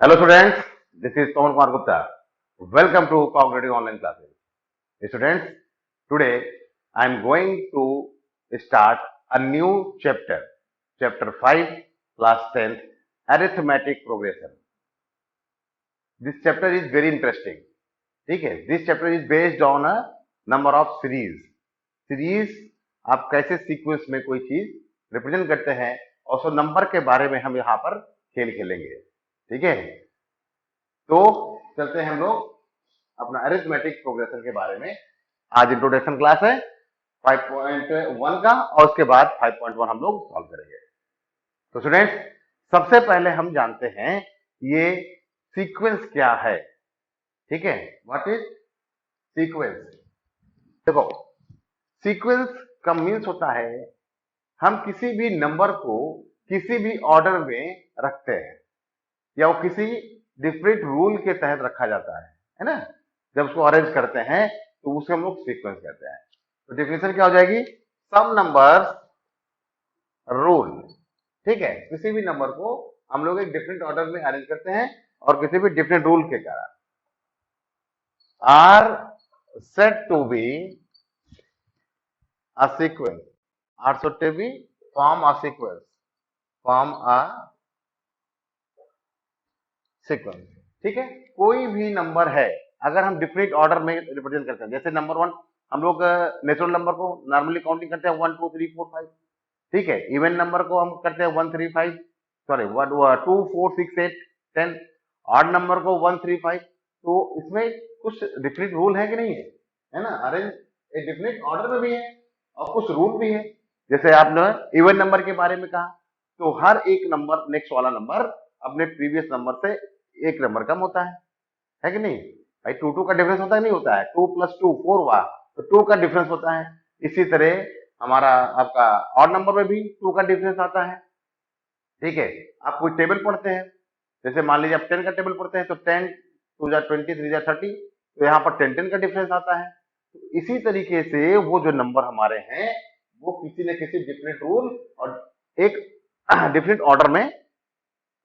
Hello students, this is Pawan Kumar Gupta. Welcome to Cognitive Online Classes. Students, today I am going to start a new chapter, chapter 5, class 10th, arithmetic progression. This chapter is very interesting. ठीक है, this chapter is based on a number of series. Series आप कैसे sequence में कोई चीज represent करते हैं और सो नंबर के बारे में हम यहाँ पर खेल खेलेंगे. ठीक है, तो चलते हैं हम लोग अपना अरिथमेटिक प्रोग्रेशन के बारे में. आज इंट्रोडक्शन क्लास है 5.1 का और उसके बाद 5.1 हम लोग सॉल्व करेंगे. तो स्टूडेंट्स, सबसे पहले हम जानते हैं ये सीक्वेंस क्या है. ठीक है, व्हाट इज सीक्वेंस. देखो, सीक्वेंस का मीन्स होता है हम किसी भी नंबर को किसी भी ऑर्डर में रखते हैं या वो किसी डिफरेंट रूल के तहत रखा जाता है ना. जब उसको अरेंज करते हैं तो उसे हम लोग सीक्वेंस कहते हैं. तो डेफिनेशन क्या हो जाएगी, सम नंबर्स रूल. ठीक है, किसी भी नंबर को हम लोग एक डिफरेंट ऑर्डर में अरेंज करते हैं और किसी भी डिफरेंट रूल के कारण are said to be a sequence. Are said to be form a sequence, form a sequence. ठीक है, कोई भी नंबर है अगर हम डिफरेंट ऑर्डर में रिप्रेजेंट करते हैं, जैसे नंबर 1 हम लोग नेचुरल नंबर को नॉर्मली काउंटिंग करते हैं 1 2 3 4 5. ठीक है, इवन नंबर को हम करते हैं 1 3 5 सॉरी 2 4 6 8 10. ऑड नंबर को 1 3 5. तो इसमें कुछ डिफरेंट रूल है कि नहीं है ना. अरेंज एक डिफरेंट ऑर्डर में भी है और कुछ रूल भी है. जैसे आपने इवन नंबर के बारे में कहा तो हर एक नंबर नेक्स्ट वाला नंबर अपने प्रीवियस नंबर से एक नंबर कम होता है कि नहीं भाई. 2 का डिफरेंस होता है नहीं होता है. 2 + 2 4 हुआ तो 2 का डिफरेंस होता है. इसी तरह हमारा आपका ऑड नंबर में भी 2 का डिफरेंस आता है. ठीक है, आप कोई टेबल पढ़ते हैं, जैसे मान लीजिए आप 10 का टेबल पढ़ते हैं तो 10 2 जा 20 3 जा 30, तो यहाँ पर 10 10 का डिफरेंस आता है. तो इसी तरीके से वो जो नंबर हमारे हैं वो किसी न किसी डिफरेंट रूल और एक डिफरेंट ऑर्डर में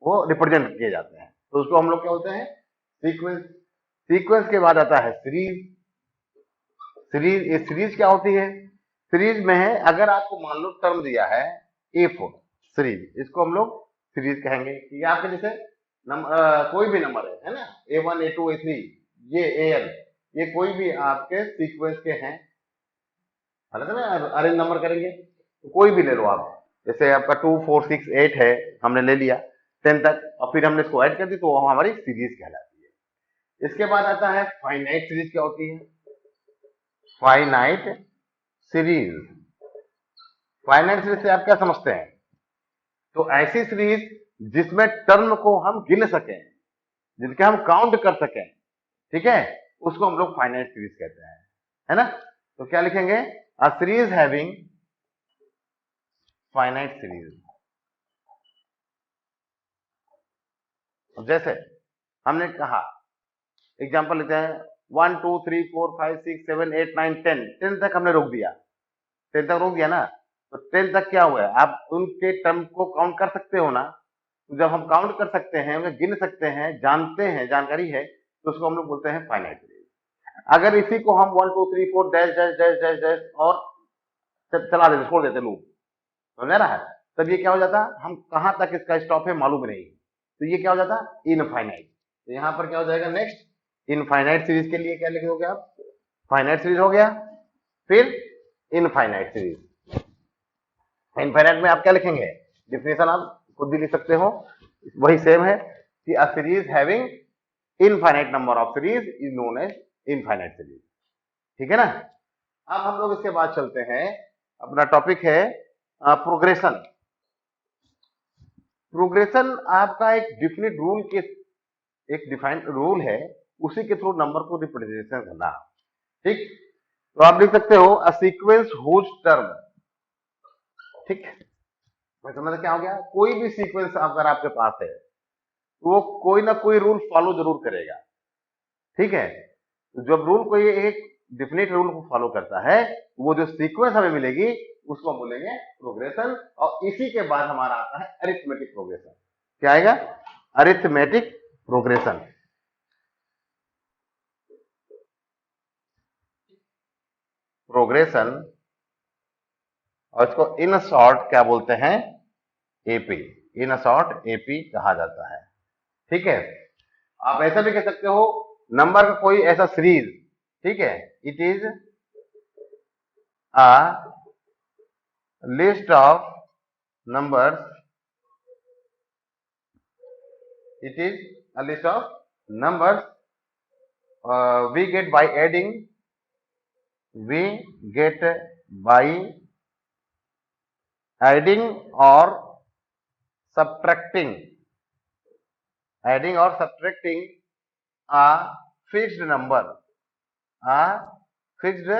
वो रिप्रेजेंट किए जाते हैं. तो उसको हम लोग क्या बोलते हैं, सीक्वेंस. सीक्वेंस के बाद आता है सीरीज. सीरीज, ये सीरीज क्या होती है. सीरीज में है अगर आपको मान लो टर्म दिया है A4 सीरीज, इसको हम लोग सीरीज कहेंगे. कि आपके जैसे कोई भी नंबर है ना, A1 A2 A3 ये AN, ये कोई भी आपके सीक्वेंस के हैं. हालांकि ना अरेंज नंबर करेंगे तो कोई भी ले लो आप, जैसे आपका 2 4 6 8 है, हमने ले लिया 10 तक और फिर हमने इसको ऐड कर दी तो वो हमारी सीरीज कहलाती है. इसके बाद आता है फाइनाइट सीरीज. क्या होती है फाइनाइट सीरीज. फाइनाइट सीरीज से आप क्या समझते हैं, तो ऐसी सीरीज जिसमें टर्म को हम गिन सकें, जिनके हम काउंट कर सकें. ठीक है, उसको हम लोग फाइनाइट सीरीज कहते हैं, है ना. तो क्या लिखेंगे, अ सीरीज हैविंग फाइनाइट सीरीज. जैसे हमने कहा एग्जांपल लेते हैं 1 2 3 4 5 6 7 8 9 10. 10 तक हमने रोक दिया, 10 तक रोक दिया ना. तो 10 तक क्या हुआ है, आप उनके टर्म को काउंट कर सकते हो ना. तो जब हम काउंट कर सकते हैं, उन्हें गिन सकते हैं, जानते हैं, जानकारी है, तो उसको हम लोग बोलते हैं फाइनाइट सीरीज. अगर इसी को हम 1 2 3 4 dash dash dash dash dash और चला देते, छोड़ देते लूप, समझ रहा है, तब ये क्या हो जाता, हम कहां तक इसका स्टॉप है मालूम नहीं. तो ये क्या हो जाता, इनफाइनाइट. तो यहां पर क्या हो जाएगा नेक्स्ट, इनफाइनाइट सीरीज के लिए क्या लिखोगे आप, फाइनाइट सीरीज हो गया. फिर इनफाइनाइट सीरीज. इनफाइनाइट में आप क्या लिखेंगे, डिफिनेशन आप खुद भी लिख सकते हो, वही सेम है कि a series having infinite number of series is known as infinite series. ठीक है ना. अब हम लोग इसके बाद चलते हैं, अपना टॉपिक है प्रोग्रेशन. प्रोग्रेशन आपका एक डिफिनिट रूल के, एक डिफाइंड रूल है, उसी के थ्रू नंबर को रिप्रेजेंटेशन करना. ठीक, तो आप लिख सकते हो अ सीक्वेंस हुज टर्म. ठीक, मतलब क्या हो गया, कोई भी सीक्वेंस अगर आपके पास है तो वो कोई ना कोई रूल फॉलो जरूर करेगा. ठीक है, तो जब रूल कोई एक डिफिनिट रूल को फॉलो करता है, वो जो सीक्वेंस हमें मिलेगी उसको हम बोलेंगे प्रोग्रेशन. और इसी के बाद हमारा आता है अरिथमेटिक प्रोग्रेशन. क्या आएगा, अरिथमेटिक प्रोग्रेशन। प्रोग्रेशन और इसको इन शॉर्ट क्या बोलते हैं, एपी। इन शॉर्ट एपी कहा जाता है। ठीक है, आप ऐसा भी कह सकते हो नंबर का कोई ऐसा सीरीज, ठीक है, it is a list of numbers, it is a list of numbers we get by adding, we get by adding or subtracting, adding or subtracting a fixed number, a fixed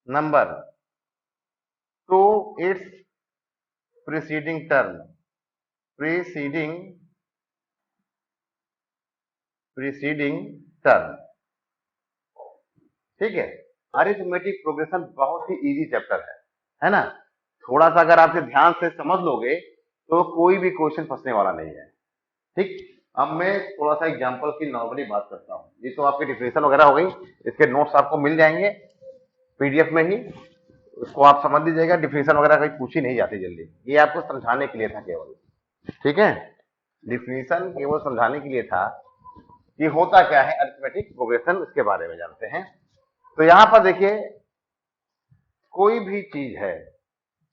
number to its preceding term, preceding term। ठीक है, arithmetic progression बहुत ही easy chapter है ना। थोड़ा सा अगर आप ध्यान से समझ लोगे तो कोई भी क्वेश्चन फंसने वाला नहीं है। ठीक, अब मैं थोड़ा सा एग्जांपल की नॉर्मली बात करता हूँ। ये तो आपकी डिफिनेशन वगैरह हो गई, इसके नोट्स आपको मिल जाएंगे पीडीएफ में ही, उसको आप समझ लीजिएगा। डिफिनेशन वगैरह कहीं पूछी नहीं जाती जल्दी, ये आपको समझाने के लिए था केवल। ठीक है, डिफिनेशन केवल समझाने के लिए था कि होता क्या है अरिथमेटिक प्रोग्रेशन, इसके बारे में जानते हैं। तो यहां पर देखिए, कोई भी चीज है,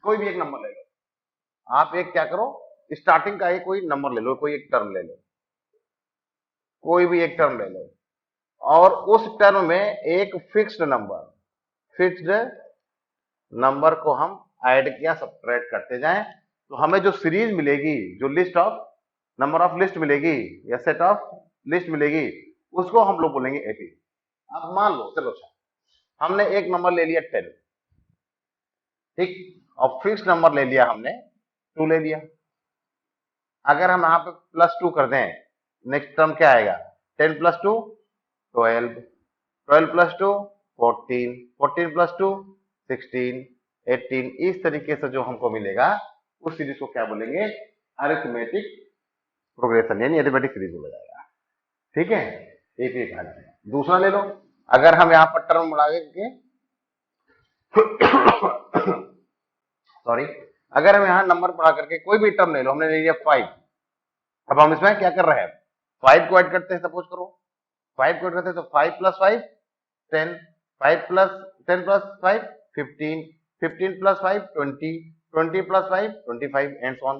कोई भी एक नंबर ले लो आप, एक क्या करो, स्टार्टिंग का एक कोई नंबर ले लो, कोई एक टर्म ले लो, कोई भी एक टर्म ले लो, और उस टर्म में एक फिक्स्ड नंबर को हम ऐड किया, सब्ट्रैक्ट करते जाएं, तो हमें जो सीरीज मिलेगी, जो list of number of list मिलेगी या सेट ऑफ लिस्ट मिलेगी, उसको हम लोग बोलेंगे एपी। अब मान लो, चलो हमने एक नंबर ले लिया 10, ठीक, और फिक्स नंबर ले लिया हमने 2 ले लिया। अगर हम यहाँ पे +2 कर दें, नेक्स्ट टर्म क्या आएगा, 10 + 2 12, 12 + 2 14, 14 + 2 16, 18। इस तरीके से जो हमको मिलेगा उस सीरीज को क्या बोलेंगे, अरिथमेटिक प्रोग्रेशन, यानी अरिथमेटिक सीरीज हो जाएगा। ठीक है, एक एक कहा जाएगा। दूसरा ले लो, अगर हम यहाँ पर टर्म बढ़ा के सॉरी, अगर हम यहाँ नंबर बढ़ा करके कोई भी टर्म ले लो, हमने ले लिया 5। अब हम इसमें क्या कर रहे हैं, 5 को ऐड करते हैं, सपोज करो 5 को ऐड करते हैं, तो 5 + 5 10, 5 + 10 + 5 15, 15 + 5 20, 20 + 5 25 एंड सो ऑन।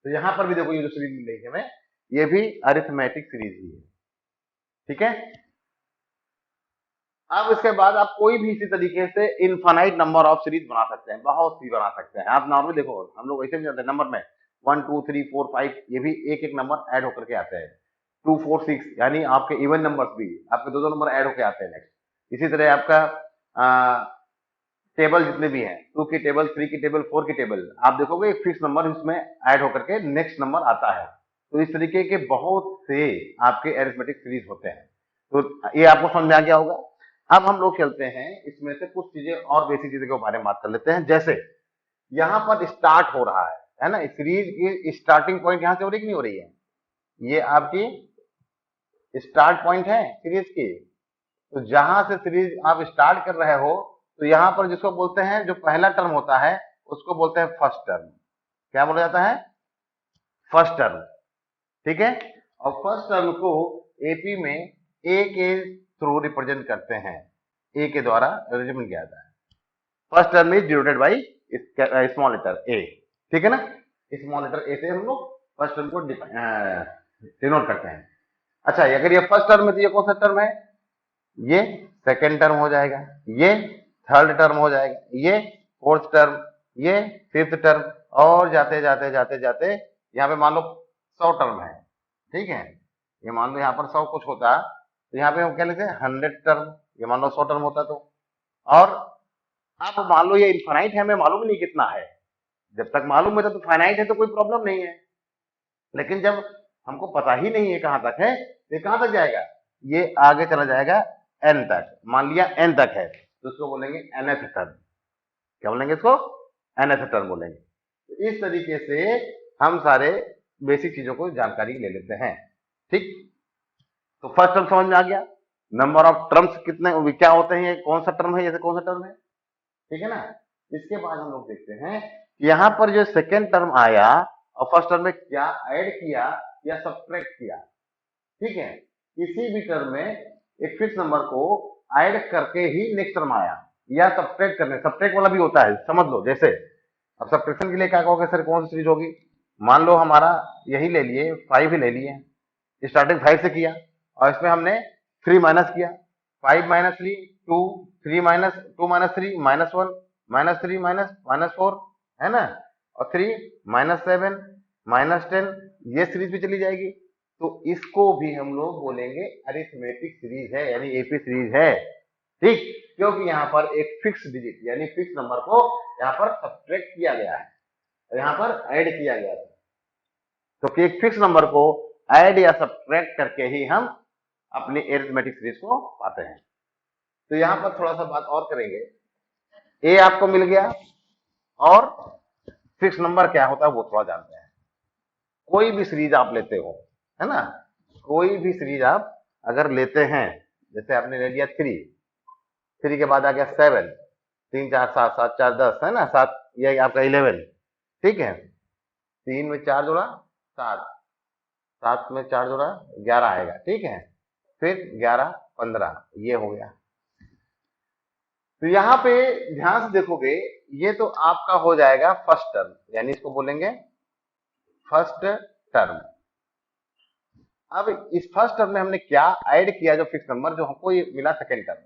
तो यहां पर भी देखो, ये जो सीरीज मिलेगी हमें, ये भी अरिथमेटिक सीरीज ही है। ठीक है, अब इसके बाद आप कोई भी इसी तरीके से इनफाइनाइट नंबर ऑफ सीरीज बना सकते हैं, बहुत सी बना सकते हैं। आप नॉर्मली देखो, हम लोग ऐसे भी जानते हैं नंबर में 1 2 3 4 5, ये भी एक एक नंबर ऐड होकर के आते हैं। 2 4 6, यानी आपके इवन नंबर्स भी आपके दो नंबर ऐड होकर आते हैं नेक्स्ट। इसी तरह आपका टेबल जितने भी हैं, 2 की टेबल, 3 की टेबल, 4 की टेबल, आप देखोगे एक फिक्स नंबर इसमें ऐड होकर के नेक्स्ट नंबर आता है। तो इस तरीके के बहुत से आपके अरिथमेटिक सीरीज होते हैं। तो ये आपको समझ में आ गया होगा। अब हम लोग चलते हैं इसमें से कुछ चीजें और बेसिक चीजों के बारे में बात कर लेते हैं। जैसे यहां पर स्टार्ट हो रहा है ना, सीरीज की स्टार्टिंग पॉइंट यहां से हो रही कि नहीं हो रही है, ये आपकी स्टार्ट पॉइंट है सीरीज की। तो जहां से सीरीज आप स्टार्ट कर रहे हो, तो यहां पर जिसको बोलते हैं, जो पहला टर्म होता है उसको बोलते हैं फर्स्ट टर्म। क्या बोला जाता है, फर्स्ट टर्म। ठीक है, और फर्स्ट टर्म को एपी में ए के थ्रू रिप्रेजेंट करते हैं, ए के द्वारा रिप्रेजेंट किया जाता है। First term is denoted by small letter A. ठीक है ना, स्मॉल लेटर ए से हम लोग फर्स्ट टर्म को डिनोट करते हैं। अच्छा, अगर ये फर्स्ट टर्म है तो ये कौन सा टर्म है, ये सेकेंड टर्म हो जाएगा, ये थर्ड टर्म हो जाएगा, ये फोर्थ टर्म, ये फिफ्थ टर्म, और जाते जाते जाते जाते यहाँ पे मान लो 100 टर्म है। ठीक है, ये मान लो यहाँ पर 100 कुछ होता, तो यहाँ पे हम क्या लिखते हैं 100 टर्म। ये मान लो 100 टर्म होता तो, और अब मान लो ये इनफाइनाइट है, हमें मालूम नहीं कितना है। जब तक मालूम है तो फाइनाइट है तो कोई प्रॉब्लम नहीं है, लेकिन जब हमको पता ही नहीं है कहां तक है, तो ये कहां तक जाएगा, ये आगे चला जाएगा एन तक। मान लिया एन तक है, तो उसको बोलेंगे nth टर्म। क्या बोलेंगे इसको, nth टर्म बोलेंगे। तो इस तरीके से हम सारे बेसिक चीजों को जानकारी ले लेते हैं। ठीक, तो फर्स्ट टर्म समझ में आ गया। नंबर ऑफ टर्म्स कितने क्या होते हैं, कौन सा टर्म है, जैसे कौन सा टर्म है, ठीक है ना। इसके बाद हम लोग देखते हैं यहाँ पर जो सेकेंड टर्म आया और फर्स्ट टर्म में क्या ऐड किया या सब्ट्रैक्ट किया, ठीक है। किसी भी टर्म में एक फिक्स नंबर को ऐड करके ही नेक्स्ट टर्म आया या सब्ट्रैक्ट करने, सब्ट्रैक्ट वाला भी होता है, समझ लो। जैसे अब सब्ट्रैक्शन के लिए क्या कहोगे सर, कौन सी सीरीज होगी, मान लो हमारा यही ले लिए 5 ही ले लिए, स्टार्टिंग 5 से किया और इसमें हमने 3 माइनस किया, 5 minus 3 2, 3 minus 2 minus 3 minus 1 minus 3 minus minus 4 है ना, और 3 माइनस 7 माइनस 10, ये सीरीज भी चली जाएगी। तो इसको भी हम लोग बोलेंगे अरिथमेटिक सीरीज है, यानी एपी सीरीज है, ठीक। क्योंकि यहाँ पर एक फिक्स डिजिट यानी फिक्स नंबर को यहाँ पर सब्ट्रैक्ट किया गया है, यहाँ पर ऐड किया गया है। तो एक फिक्स नंबर को ऐड या सब्ट्रैक्ट करके ही हम अपनी अरिथमेटिक सीरीज को पाते हैं। तो यहाँ पर थोड़ा सा बात और करेंगे। ए आपको मिल गया और फिक्स नंबर क्या होता है वो थोड़ा जानते हैं। कोई भी सीरीज आप लेते हो, है ना, कोई भी सीरीज आप अगर लेते हैं, जैसे आपने ले लिया 3 के बाद आ गया 7, 3 4 7 7 4 10 है ना, 7 ये आपका 11, ठीक है। 3 में 4 जोड़ा 7, 7 में 4 जोड़ा 11 आएगा, ठीक है। फिर 11 15 ये हो गया। तो यहाँ पे ध्यान से देखोगे, ये तो आपका हो जाएगा फर्स्ट टर्म, यानी इसको बोलेंगे फर्स्ट टर्म। अब इस फर्स्ट टर्म में हमने क्या ऐड किया, जो फिक्स नंबर जो हमको ये मिला सेकेंड टर्म,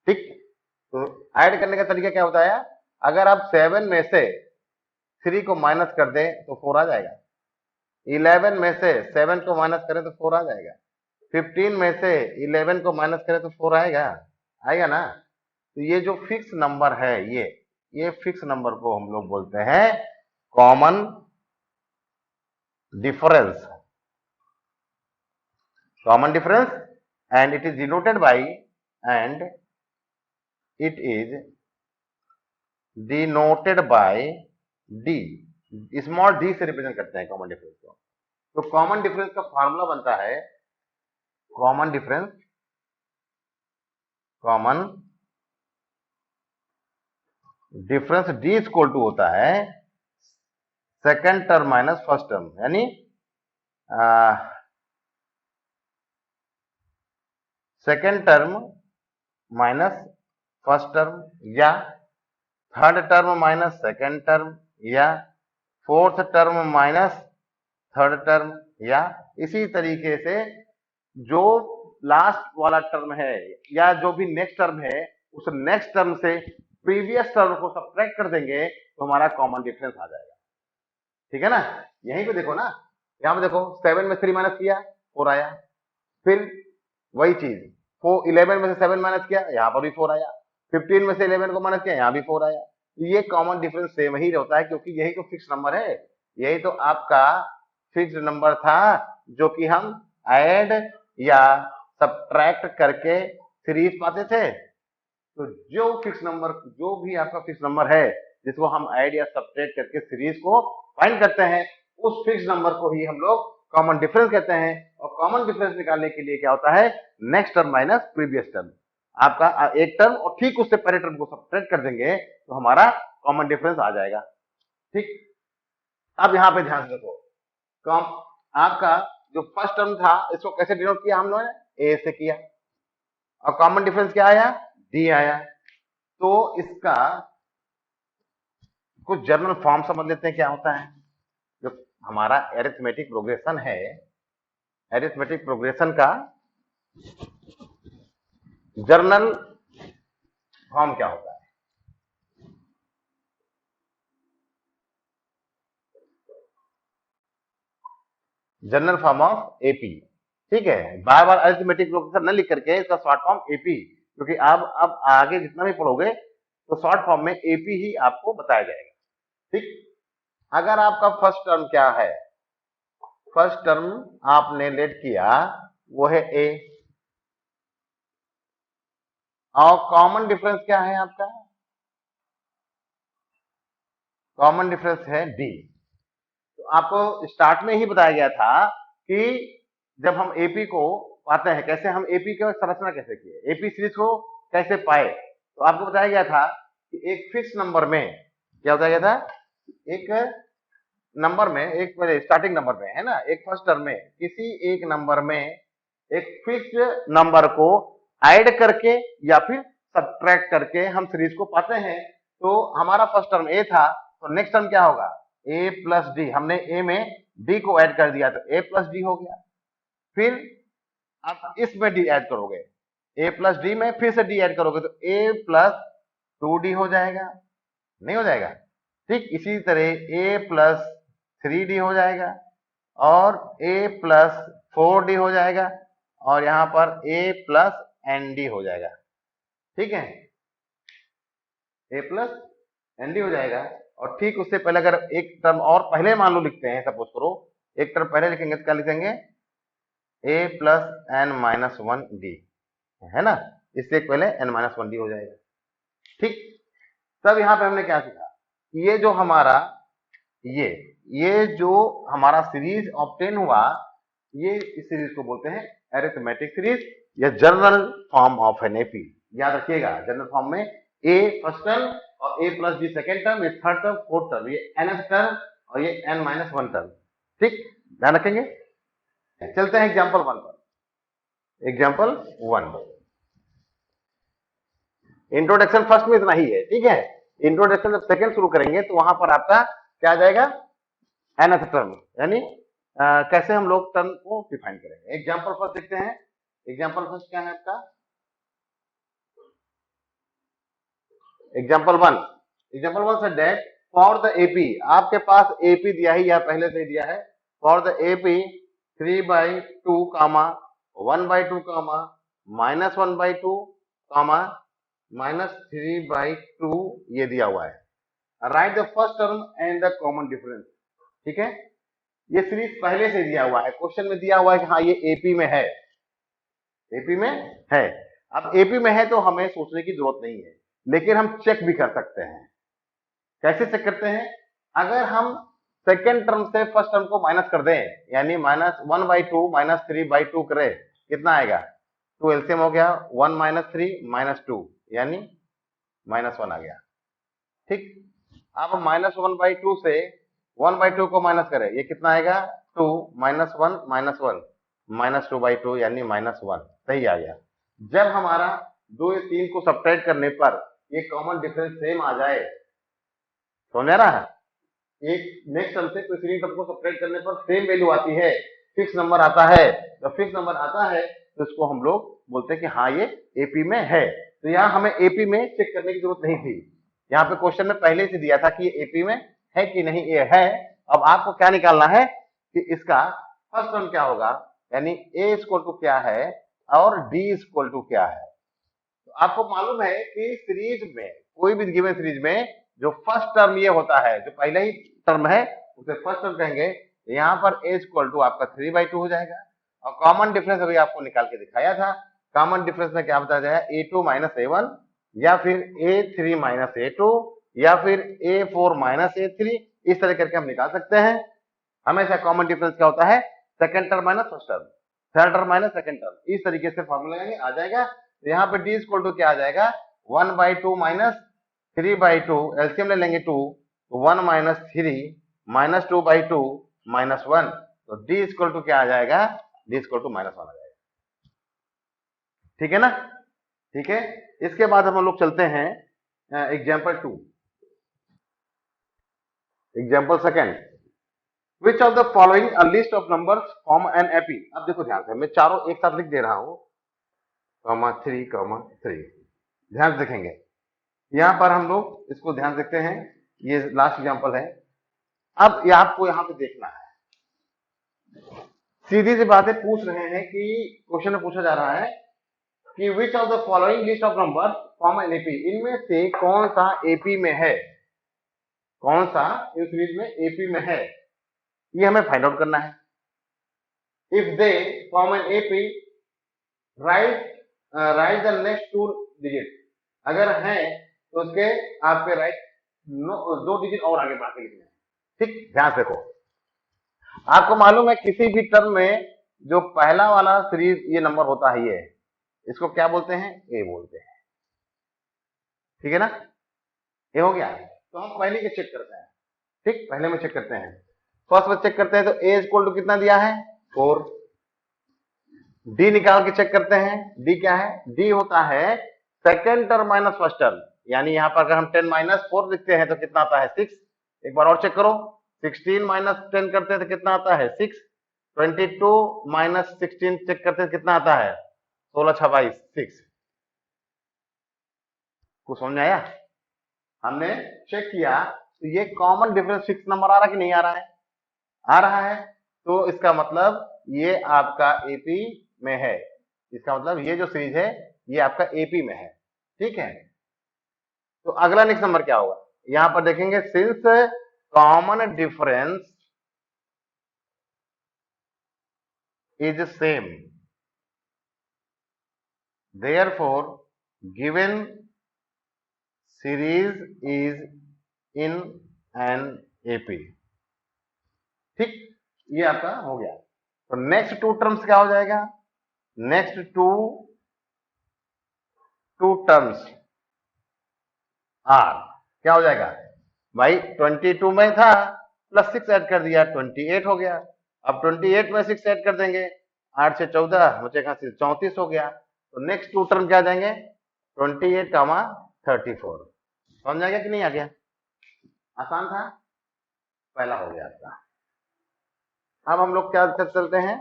ठीक। तो ऐड करने का तरीका क्या होता है, अगर आप 7 में से 3 को माइनस कर दें तो 4 आ जाएगा, 11 में से 7 को माइनस करें तो 4 आ जाएगा, 15 में से 11 को माइनस करें तो 4 आएगा, आएगा ना। तो ये जो फिक्स नंबर है, ये फिक्स नंबर को हम लोग बोलते हैं common difference, common difference, and it is denoted by, and it is denoted by D, small D से रिप्रेजेंट करते हैं कॉमन डिफरेंस को। तो कॉमन डिफरेंस का फॉर्मूला बनता है, common difference, common difference D equal to होता है second term minus first term, यानी second term minus first term, या third term minus second term, या fourth term minus third term, या इसी तरीके से जो लास्ट वाला टर्म है या जो भी नेक्स्ट टर्म है, उस नेक्स्ट टर्म से प्रीवियस टर्म को सब्ट्रैक्ट कर देंगे तो हमारा कॉमन डिफरेंस आ जाएगा, ठीक है ना। यहीं पे देखो ना, यहाँ पे देखो 7 में 3 माइनस किया 4 आया, फिर वही चीज 11 में से 7 माइनस किया, यहाँ पर भी 4 आया, 15 में से 11 को माइनस किया, यहाँ भी 4 आया। ये कॉमन डिफरेंस सेम ही होता है, क्योंकि यही तो फिक्स नंबर है, यही तो आपका फिक्स नंबर था जो कि हम ऐड या सब्ट्रैक्ट करके सीरीज पाते थे। तो जो फिक्स नंबर, जो भी आपका फिक्स नंबर है जिसको हम ऐड या सब्ट्रैक्ट करके सीरीज को फाइंड करते हैं, उस फिक्स नंबर को ही हम लोग कॉमन डिफरेंस कहते हैं। और कॉमन डिफरेंस निकालने के लिए क्या होता है, next term minus previous term, आपका एक टर्म और ठीक उससे पहले टर्म को सब्ट्रैक्ट कर देंगे तो हमारा कॉमन डिफरेंस आ जाएगा, ठीक। अब यहाँ पे ध्यान से देखो, आपका जो फर्स्ट टर्म था इसको कैसे डिनोट किया हम लोगों ने, ए से किया, और कॉमन डिफरेंस क्या आया, डी आया। तो इसका कुछ जर्नल फॉर्म समझ लेते हैं क्या होता है। जो हमारा एरिथमेटिक प्रोग्रेशन है, एरिथमेटिक प्रोग्रेशन का जर्नल फॉर्म क्या होता है, जर्नल फॉर्म ऑफ एपी, ठीक है। बार बार अरिथमेटिक प्रोग्रेशन न लिख करके इसका शॉर्ट फॉर्म एपी, क्योंकि अब आगे जितना भी पढ़ोगे तो शॉर्ट फॉर्म में एपी ही आपको बताया जाएगा, ठीक। अगर आपका फर्स्ट टर्म क्या है, फर्स्ट टर्म आपने लेट किया वो है ए, और कॉमन डिफरेंस क्या है आपका, कॉमन डिफरेंस है डी। तो आपको स्टार्ट में ही बताया गया था कि जब हम एपी को पाते हैं, कैसे हम एपी की संरचना कैसे किए, एपी सीरीज को कैसे पाए, तो आपको बताया गया था कि एक फिक्स नंबर में क्या बताया गया था, एक नंबर में, एक स्टार्टिंग नंबर में है ना, एक फर्स्ट टर्म में किसी एक नंबर में एक फिक्स नंबर को ऐड करके या फिर सब्ट्रैक्ट करके हम सीरीज को पाते हैं। तो हमारा फर्स्ट टर्म ए था, तो नेक्स्ट टर्म क्या होगा, ए प्लस डी, हमने ए में डी को ऐड कर दिया तो ए प्लस डी हो गया। फिर आप इसमें डी ऐड करोगे, ए प्लस डी में फिर से डी ऐड करोगे तो ए प्लस टू डी हो जाएगा, नहीं हो जाएगा। ठीक इसी तरह ए प्लस थ्री डी हो जाएगा और ए प्लस फोर डी हो जाएगा और यहां पर ए प्लस एन डी हो जाएगा। ठीक है, ए प्लस एन डी हो जाएगा। और ठीक उससे पहले अगर एक टर्म और पहले मान लो लिखते हैं, सपोज करो एक टर्म पहले लिखेंगे तो क्या लिखेंगे, A plus N minus one D, है ना, इससे पहले एन माइनस वन डी हो जाएगा। ठीक, तब यहां पे हमने क्या सीखा, ये जो हमारा ये जो हमारा सीरीज ऑब्टेन हुआ, ये इस सीरीज को बोलते हैं अरिथमेटिक सीरीज या general form of an AP. याद रखिएगा, जनरल फॉर्म में ए फर्स्ट टर्म और ए प्लस डी सेकेंड टर्म, ये थर्ड टर्म, फोर्थ टर्म, ये nth टर्म और ये n माइनस वन टर्म। ठीक, ध्यान रखेंगे। चलते हैं एग्जाम्पल वन पर। एग्जाम्पल वन, इंट्रोडक्शन फर्स्ट में इतना ही है। ठीक है, इंट्रोडक्शन जब सेकंड शुरू करेंगे तो वहां पर आपका क्या आ जाएगा, nth टर्म, यानी कैसे हम लोग टर्म को डिफाइन करेंगे। एग्जाम्पल फर्स्ट देखते हैं। एग्जाम्पल फर्स्ट क्या है आपका, एग्जाम्पल वन। एग्जाम्पल वन से डेट फॉर द एपी, आपके पास एपी दिया ही या पहले से ही दिया है, फॉर द एपी 3/2 कामा 1/2 कामा -1/2 कामा -3/2 ये दिया हुआ है। Right the first term and the common difference. ठीक है, ये सीरीज पहले से दिया हुआ है, क्वेश्चन में दिया हुआ है कि हाँ ये एपी में है, एपी में है। अब एपी में है तो हमें सोचने की जरूरत नहीं है, लेकिन हम चेक भी कर सकते हैं। कैसे चेक करते हैं, अगर हम सेकेंड टर्म से फर्स्ट टर्म को माइनस कर दें, यानी -1/2 -3/2 करें, कितना आएगा, 2 एलसीएम हो गया, 1 - 3 - 2 यानी -1 आ गया। ठीक, अब -1/2 से 1/2 को माइनस करें, ये कितना आएगा, 2 - 1 -1 -2/2 यानी -1, सही आ गया। जब हमारा 2 या 3 को सब्ट्रैक्ट करने पर ये कॉमन डिफरेंस सेम आ जाए, समझ आ रहा है, एक नेक्स्ट टर्म से दूसरी टर्म को सब्ट्रैक्ट करने पर सेम वैल्यू आती है, फिक्स नंबर आता है, जब फिक्स नंबर आता है तो इसको हम लोग बोलते हैं कि हाँ ये एपी में है। तो यहाँ हमें एपी में चेक करने की जरूरत नहीं थी, यहाँ पे क्वेश्चन में पहले से दिया था कि ये एपी में है कि नहीं, ये है। अब आपको क्या निकालना है कि इसका फर्स्ट टर्म क्या होगा, यानी ए इक्वल टू क्या है और डी इक्वल टू क्या है। तो आपको मालूम है कि सीरीज में, कोई भी गिवन सीरीज में जो फर्स्ट टर्म ये होता है, जो पहले ही टर्म है उसे फर्स्ट टर्म कहेंगे। यहाँ पर ए इक्वल टू आपका 3/2 हो जाएगा और कॉमन डिफरेंस अभी आपको निकाल के दिखाया था। कॉमन डिफरेंस में क्या बताया जाएगा, a2 - a1 या फिर a3 - a2 या फिर a4 - a3, इस तरह करके हम निकाल सकते हैं। हमेशा कॉमन डिफरेंस क्या होता है, second term minus first term, third term minus second term, इस तरीके से फॉर्मूला लगाएंगे, आ जाएगा। तो यहाँ पे d इक्वल टू क्या आ जाएगा, 1/2 - 3/2, एलसीएम ले लेंगे 2, 1 - 3 - 2/2 -1, तो d इक्वल टू क्या आ जाएगा, d इक्वल टू -1 आ जाएगा। ठीक है ना, ठीक है। इसके बाद हम लोग चलते हैं example 2। Example second, which of the following a list of numbers form an AP. अब देखो ध्यान से, मैं चारों एक साथ लिख दे रहा हूं, 3, ध्यान से देखेंगे। यहां पर हम लोग इसको ध्यान देखते हैं, ये लास्ट एग्जाम्पल है। अब ये आपको यहां पे देखना है, सीधी सी बातें पूछ रहे हैं कि क्वेश्चन में पूछा जा रहा है कि which of the following list of number form an AP, इनमें से कौन सा एपी में है, कौन सा इस सीरीज में एपी में है, ये हमें फाइंड आउट करना है। If they form an AP right the next 2 digit, अगर है तो उसके आपके राइट 2 डिजिट और आगे बढ़ा के लिखना है। ठीक, ध्यान से देखो, आपको मालूम है किसी भी टर्म में जो पहला वाला सीरीज ये नंबर होता है, ये इसको क्या बोलते हैं, ए बोलते हैं। ठीक है ना, ये हो गया। तो हम पहले के चेक करते हैं। ठीक, पहले में चेक करते हैं। फर्स्ट में चेक करते हैं, तो ए इक्वल टू कितना दिया है, 4। डी निकाल के चेक करते हैं। डी क्या है, डी होता है second term minus first term, यानी यहां पर अगर हम 10 माइनस 4 लिखते हैं तो कितना आता है, 6। एक बार और चेक करो, 16 माइनस 10 करते हैं तो कितना आता है, 6। 22 माइनस 16 चेक करते हैं कितना आता है, 16 6 22, 6। कुछ समझ में आया? हमने चेक किया तो ये कॉमन डिफरेंस 6 नंबर आ रहा कि नहीं आ रहा है, आ रहा है। तो इसका मतलब ये आपका एपी में है, इसका मतलब ये जो सीरीज है ये आपका एपी में है। ठीक है, तो अगला नेक्स्ट नंबर क्या होगा, यहां पर देखेंगे, since common difference is same therefore given series is in an AP. ठीक, ये आपका हो गया। तो नेक्स्ट टू टर्म्स क्या हो जाएगा, नेक्स्ट टू टर्म्स आर क्या हो जाएगा भाई, 22 में था प्लस 6 ऐड कर दिया 28 हो गया। अब 28 में 6 ऐड कर देंगे, 8 से 14 बचेगा 34 हो गया। तो नेक्स्ट टू टर्म क्या आ जाएंगे, 28 कामा 34। समझ आ गया कि नहीं आ गया, आसान था, पहला हो गया आपका। अब हम लोग क्या चलते हैं,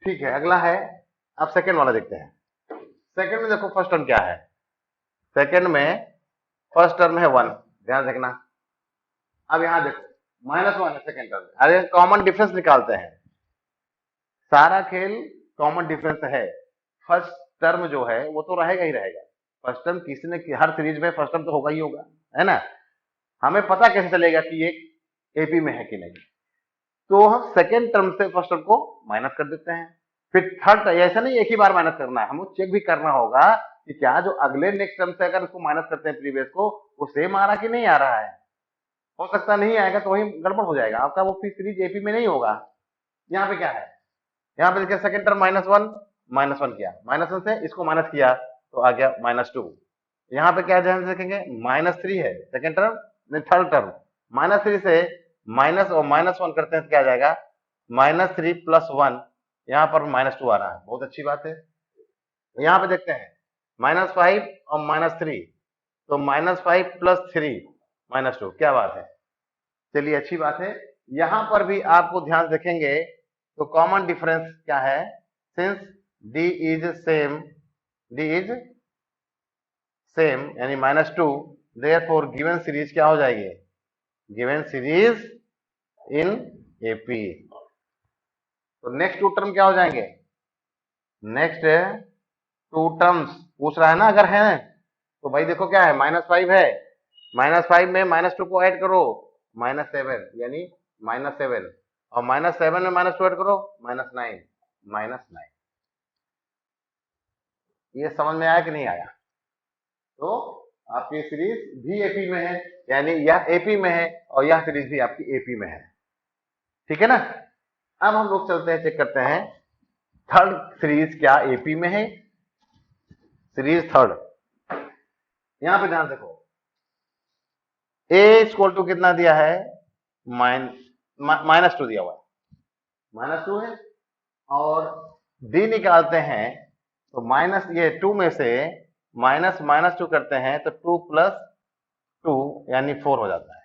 ठीक है, अगला है, अब सेकंड वाला देखते हैं। सेकंड में देखो फर्स्ट टर्म क्या है, सेकंड में फर्स्ट टर्म है 1, ध्यान रखना। अब यहां देखो -1 है सेकंड टर्म, अरे कॉमन डिफरेंस निकालते हैं, सारा खेल कॉमन डिफरेंस है। फर्स्ट टर्म जो है वो तो रहेगा ही रहेगा, फर्स्ट टर्म किसी ने, हर सीरीज में फर्स्ट टर्म तो होगा ही होगा, है ना। हमें पता कैसे चलेगा कि ये एपी में है कि नहीं, तो हम सेकेंड टर्म से फर्स्ट टर्म को माइनस कर देते हैं, फिर थर्ड, ऐसा नहीं एक ही बार माइनस करना है, हमको चेक भी करना होगा कि क्या जो अगले नेक्स्ट टर्म से अगर उसको माइनस करते हैं प्रीवियस को, वो सेम आ रहा कि नहीं आ रहा है। हो सकता नहीं आएगा तो वही गड़बड़ हो जाएगा आपका, वो फिर सीरीज एपी में नहीं होगा। यहाँ पे क्या है, यहाँ पे देखिए सेकंड टर्म -1 किया, -1 से इसको माइनस किया तो आ गया -2। यहाँ पे क्या ध्यान देखेंगे, -3 है सेकंड टर्म, नहीं थर्ड टर्म, -3 से माइनस और -1 करते हैं तो क्या आ जाएगा, -3 + 1, यहाँ पर -2 आ रहा है, बहुत अच्छी बात है। यहाँ पे देखते हैं -5 और -3, तो -5 + 3 -2, क्या बात है, चलिए अच्छी बात है। यहां पर भी आपको ध्यान देखेंगे तो कॉमन डिफरेंस क्या है, since D is same, D is same यानी -2, देयरफॉर गिवन सीरीज क्या हो जाएगी, गिवन सीरीज इन एपी। तो नेक्स्ट टू टर्म क्या हो जाएंगे, नेक्स्ट टू टर्म्स पूछ रहा है ना, अगर है तो भाई देखो क्या है, -5 है, -5 में -2 को ऐड करो, -7 यानी -7, और -7 में -2 ऐड करो, -9। ये समझ में आया कि नहीं आया? तो आपकी सीरीज भी एपी में है, यानी यह एपी में है और यह सीरीज भी आपकी एपी में है। ठीक है ना, अब हम लोग चलते हैं, चेक करते हैं थर्ड सीरीज क्या एपी में है, सीरीज थर्ड। यहां पे ध्यान देखो, ए इक्वल टू कितना दिया है, -2 दिया हुआ है, -2 है, और डी निकालते हैं तो ये 2 में से -2 करते हैं तो 2 + 2 यानी 4 हो जाता है।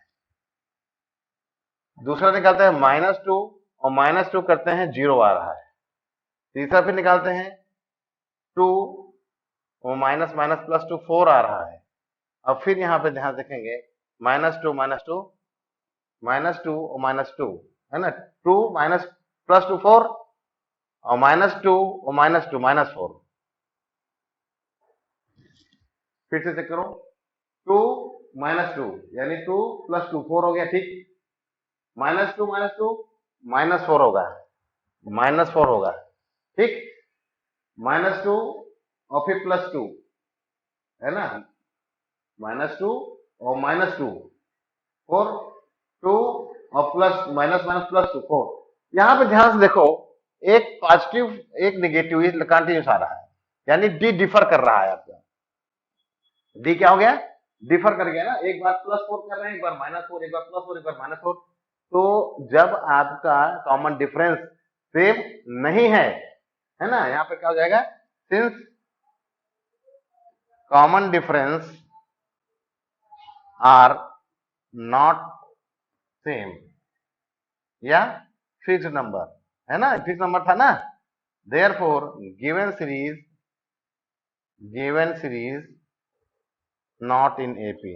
दूसरा निकालते हैं -2 और -2 करते हैं 0 आ रहा है। तीसरा फिर निकालते हैं 2 और -+ 2 4 आ रहा है। अब फिर यहाँ पे ध्यान रखेंगे -2 -2 -2 और -2 है ना, 2 +2 4 और -2 और -2 -4। फिर से चेक करो, 2 -2 यानी 2 + 2 4 हो गया, ठीक, -2 -2 -4 होगा, -4 होगा, ठीक, -2 और फिर +2 है ना, -2 और -2 4 2 और प्लस माइनस माइनस प्लस 2 4। यहाँ पे ध्यान से देखो, एक पॉजिटिव एक नेगेटिव कंटिन्यूस आ रहा है, यानी डी डिफर कर रहा है आपका। डी क्या हो गया, डिफर कर गया ना, एक बार प्लस 4 कर रहे हैं, एक बार माइनस 4, एक बार प्लस 4, एक बार माइनस 4। तो जब आपका कॉमन डिफरेंस सेम नहीं है ना, यहाँ पे क्या हो जाएगा, since common difference are not same, या फिक्स नंबर है ना, फिक्स नंबर था ना, therefore given series not in AP.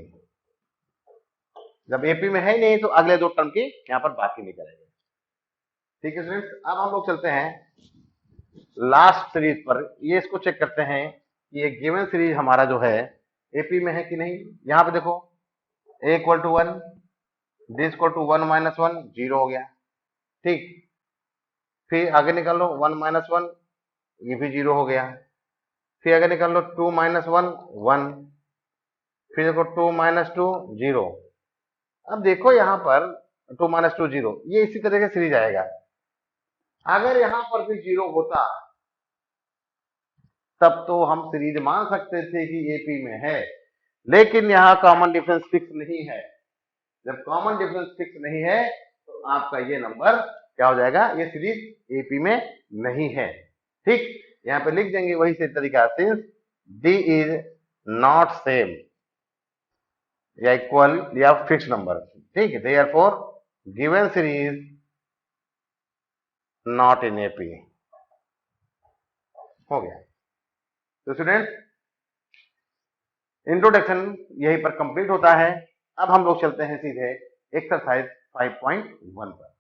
जब एपी में है ही नहीं तो अगले दो टर्म की यहाँ पर बात ही नहीं करेंगे। ठीक है स्टूडेंट्स, अब हम लोग चलते हैं लास्ट सीरीज पर। ये इसको चेक करते हैं कि ये गिवन सीरीज हमारा जो है एपी में है कि नहीं। यहाँ पे देखो a equal to 1, d equal to 1 minus 1, 0 हो गया। ठीक, फिर आगे निकाल लो 1 माइनस 1, ये भी 0 हो गया। फिर आगे निकाल लो 2 माइनस 1, 1, फिर देखो 2 माइनस 2, 0। अब देखो यहाँ पर 2 माइनस 2, 0, ये इसी तरह से सीरीज आएगा। अगर यहाँ पर भी 0 होता तब तो हम सीरीज मान सकते थे कि एपी में है, लेकिन यहाँ कॉमन डिफरेंस फिक्स नहीं है। जब कॉमन डिफरेंस फिक्स नहीं है तो आपका ये नंबर क्या हो जाएगा, ये सीरीज एपी में नहीं है। ठीक, यहाँ पे लिख देंगे वही से तरीका, since D is not same या इक्वल या फिक्स नंबर। ठीक है, therefore given series not in AP हो गया। तो स्टूडेंट, इंट्रोडक्शन यहीं पर कंप्लीट होता है। अब हम लोग चलते हैं सीधे एक्सरसाइज 5.1 पर।